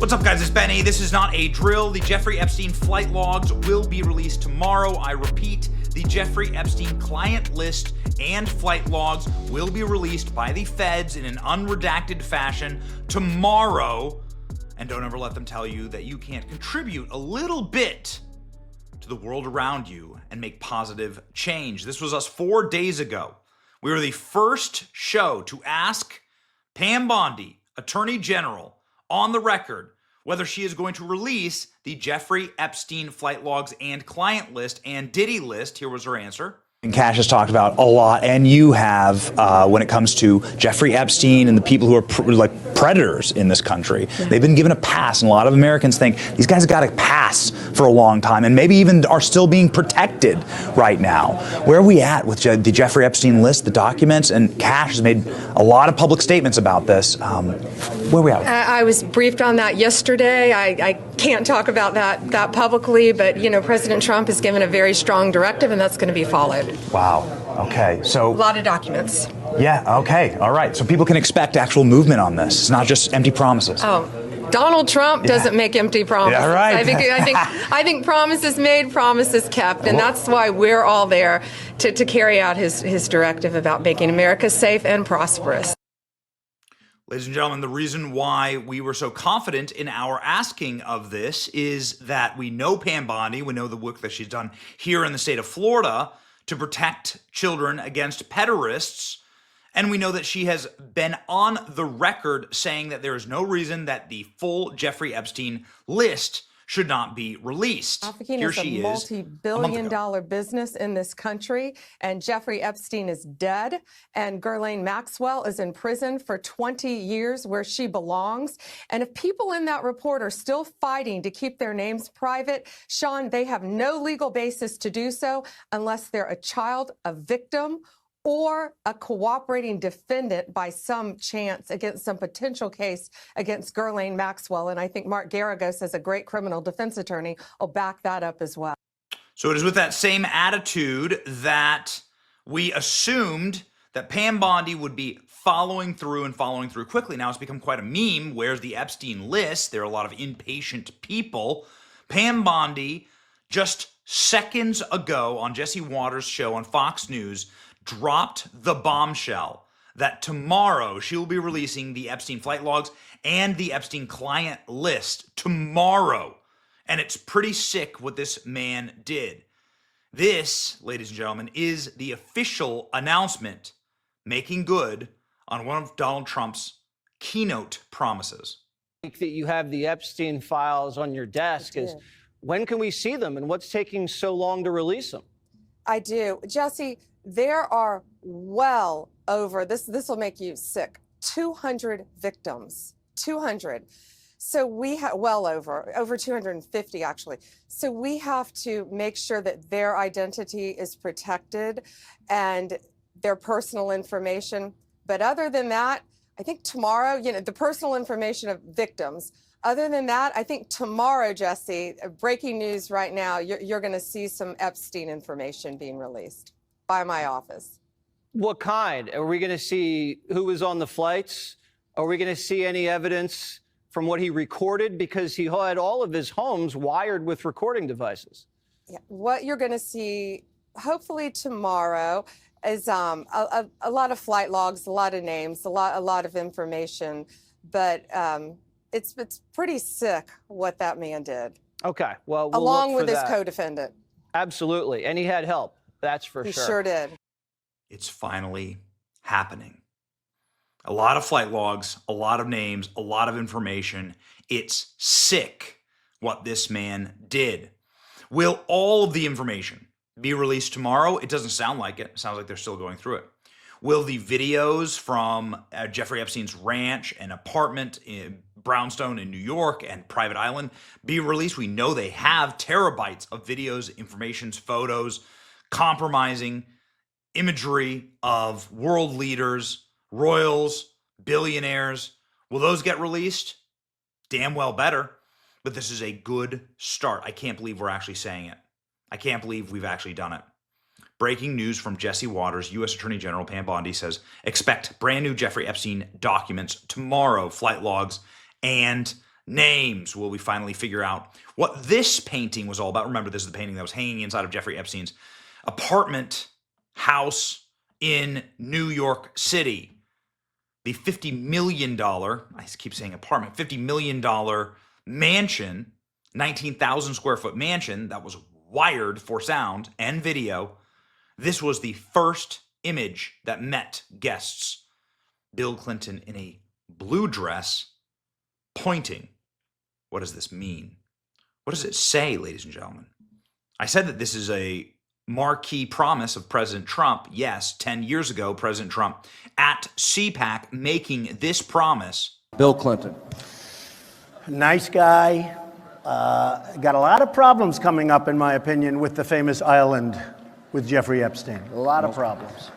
What's up, guys? It's Benny. This is not a drill. The Jeffrey Epstein flight logs will be released tomorrow. I repeat, the Jeffrey Epstein client list and flight logs will be released by the feds in an unredacted fashion tomorrow. And don't ever let them tell you that you can't contribute a little bit to the world around you and make positive change. This was us 4 days ago. We were the first show to ask Pam Bondi, Attorney General, on the record whether she is going to release the Jeffrey Epstein flight logs and client list and Diddy list. Here was her answer. And Cash has talked about a lot, and you have, when it comes to Jeffrey Epstein and the people who are like predators in this country. Yeah. They've been given a pass, and a lot of Americans think these guys have got a pass for a long time, and maybe even are still being protected right now. Where are we at with the Jeffrey Epstein list, the documents? And Cash has made a lot of public statements about this. Where are we at? I was briefed on that yesterday. I can't talk about that publicly, but President Trump has given a very strong directive, and that's going to be followed. Wow. Okay. So a lot of documents. Yeah. Okay. All right. So people can expect actual movement on this. It's not just empty promises. Oh, Donald Trump doesn't make empty promises. Yeah, right. I think promises made, promises kept, and that's why we're all there to carry out his directive about making America safe and prosperous. Ladies and gentlemen, the reason why we were so confident in our asking of this is that we know Pam Bondi, we know the work that she's done here in the state of Florida to protect children against pederasts, and we know that she has been on the record saying that there is no reason that the full Jeffrey Epstein list should not be released. Trafficking is a multi-billion-dollar business in this country, and Jeffrey Epstein is dead, and Ghislaine Maxwell is in prison for 20 years where she belongs. And if people in that report are still fighting to keep their names private, Sean, they have no legal basis to do so unless they're a child, a victim, or a cooperating defendant by some chance against some potential case against Ghislaine Maxwell. And I think Mark Garagos, as a great criminal defense attorney, will back that up as well. So it is with that same attitude that we assumed that Pam Bondi would be following through quickly. Now it's become quite a meme. Where's the Epstein list? There are a lot of impatient people. Pam Bondi, just seconds ago on Jesse Waters' show on Fox News, dropped the bombshell that tomorrow she will be releasing the Epstein flight logs and the Epstein client list tomorrow. And it's pretty sick what this man did. This, ladies and gentlemen, is the official announcement making good on one of Donald Trump's keynote promises. That you have the Epstein files on your desk is when can we see them and what's taking so long to release them? I do. Jesse, there are well over, this will make you sick, 200 victims, 200. So we have, well over 250 actually. So we have to make sure that their identity is protected and their personal information. But other than that, I think tomorrow, the personal information of victims. Other than that, I think tomorrow, Jesse, breaking news right now, you're going to see some Epstein information being released by my office. What kind? Are we going to see who was on the flights? Are we going to see any evidence from what he recorded? Because he had all of his homes wired with recording devices. Yeah. What you're going to see, hopefully tomorrow, is a lot of flight logs, a lot of names, a lot of information. But it's pretty sick what that man did. Okay. Well, we'll along look with for his that. Co-defendant. Absolutely. And he had help. That's for sure. He sure did. It's finally happening. A lot of flight logs, a lot of names, a lot of information. It's sick what this man did. Will all of the information be released tomorrow? It doesn't sound like it. It sounds like they're still going through it. Will the videos from Jeffrey Epstein's ranch and apartment in Brownstone in New York and Private Island be released? We know they have terabytes of videos, information, photos, compromising imagery of world leaders, royals, billionaires. Will those get released? Damn well better. But this is a good start. I can't believe we're actually saying it. I can't believe we've actually done it. Breaking news from Jesse Waters, U.S. Attorney General Pam Bondi says, expect brand new Jeffrey Epstein documents tomorrow, flight logs and names will we finally figure out what this painting was all about. Remember, this is the painting that was hanging inside of Jeffrey Epstein's apartment house in New York City. The $50 million, I keep saying apartment, $50 million mansion, 19,000 square foot mansion that was wired for sound and video. This was the first image that met guests. Bill Clinton in a blue dress pointing. What does this mean? What does it say, ladies and gentlemen? I said that this is a marquee promise of President Trump. Yes, 10 years ago, President Trump at CPAC making this promise. Bill Clinton. Nice guy. Got a lot of problems coming up, in my opinion, with the famous island with Jeffrey Epstein. A lot of problems.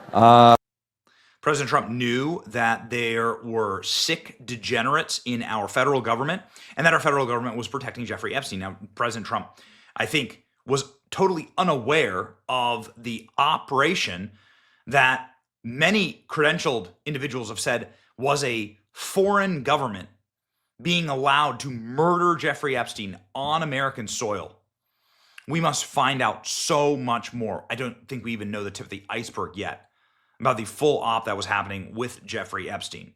President Trump knew that there were sick degenerates in our federal government and that our federal government was protecting Jeffrey Epstein. Now, President Trump, I think, was totally unaware of the operation that many credentialed individuals have said was a foreign government being allowed to murder Jeffrey Epstein on American soil. We must find out so much more. I don't think we even know the tip of the iceberg yet about the full op that was happening with Jeffrey Epstein.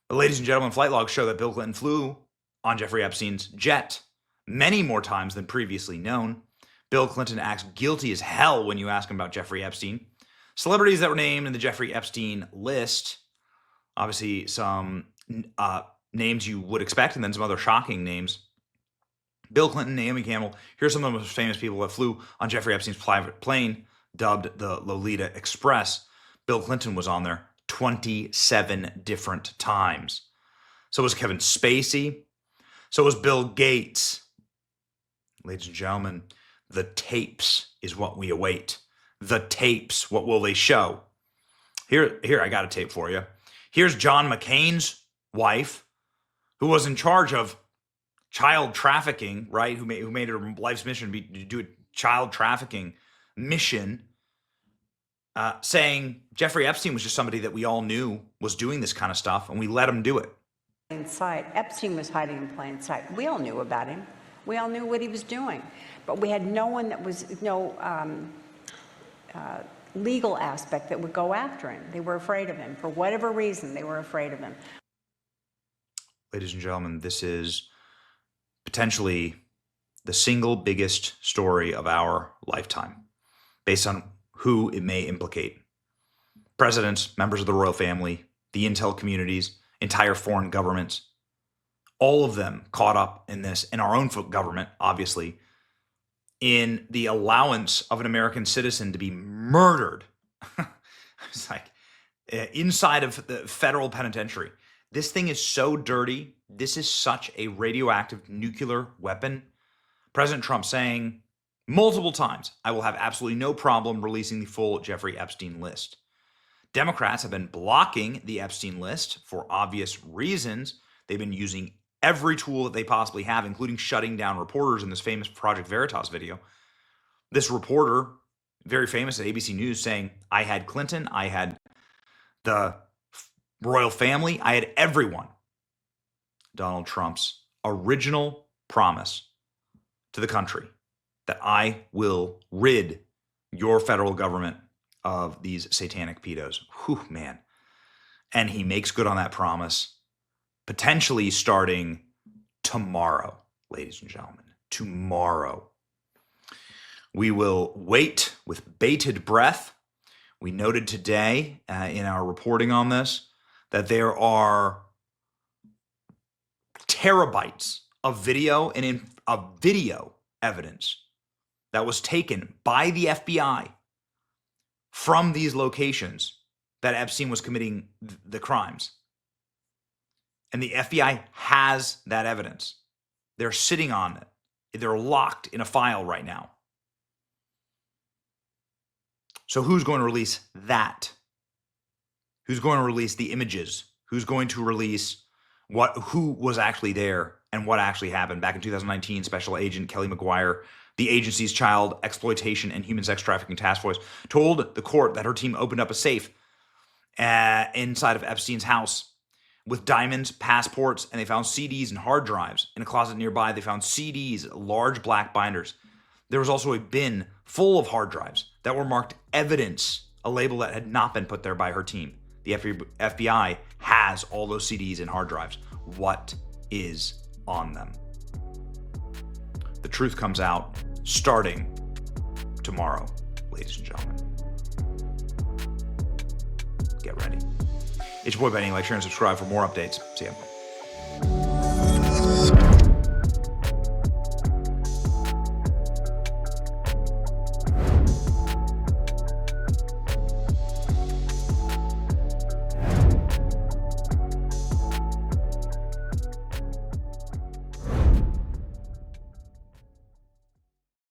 But ladies and gentlemen, flight logs show that Bill Clinton flew on Jeffrey Epstein's jet many more times than previously known. Bill Clinton acts guilty as hell when you ask him about Jeffrey Epstein. Celebrities that were named in the Jeffrey Epstein list, obviously some names you would expect and then some other shocking names. Bill Clinton, Naomi Campbell, here's some of the most famous people that flew on Jeffrey Epstein's private plane, dubbed the Lolita Express. Bill Clinton was on there 27 different times. So was Kevin Spacey. So was Bill Gates. Ladies and gentlemen, the tapes is what we await. The tapes, what will they show? Here, I got a tape for you. Here's John McCain's wife, who was in charge of child trafficking, right? Who made her life's mission to do a child trafficking mission. Saying Jeffrey Epstein was just somebody that we all knew was doing this kind of stuff, and we let him do it. In sight. Epstein was hiding in plain sight. We all knew about him. We all knew what he was doing. But we had no one that was, no legal aspect that would go after him. They were afraid of him. For whatever reason, they were afraid of him. Ladies and gentlemen, this is potentially the single biggest story of our lifetime, based on who it may implicate. Presidents, members of the royal family, the intel communities, entire foreign governments, all of them caught up in this, and our own government, obviously, in the allowance of an American citizen to be murdered. It's like inside of the federal penitentiary. This thing is so dirty. This is such a radioactive nuclear weapon. President Trump saying multiple times, I will have absolutely no problem releasing the full Jeffrey Epstein list. Democrats have been blocking the Epstein list for obvious reasons. They've been using every tool that they possibly have, including shutting down reporters in this famous Project Veritas video. This reporter, very famous at ABC News, saying, I had Clinton, I had the royal family, I had everyone. Donald Trump's original promise to the country that I will rid your federal government of these satanic pedos. Whew, man. And he makes good on that promise, potentially starting tomorrow, ladies and gentlemen. Tomorrow. We will wait with bated breath. We noted today in our reporting on this that there are terabytes of video and of video evidence that was taken by the FBI from these locations that Epstein was committing the crimes. And the FBI has that evidence. They're sitting on it. They're locked in a file right now. So who's going to release that? Who's going to release the images? Who's going to release who was actually there and what actually happened? Back in 2019, Special Agent Kelly McGuire, the agency's Child Exploitation and Human Sex Trafficking Task Force, told the court that her team opened up a safe inside of Epstein's house with diamonds, passports, and they found CDs and hard drives. In a closet nearby, they found CDs, large black binders. There was also a bin full of hard drives that were marked evidence, a label that had not been put there by her team. The FBI has all those CDs and hard drives. What is on them? The truth comes out starting tomorrow, ladies and gentlemen. Get ready. It's your boy Benny. Like, share, and subscribe for more updates. See ya.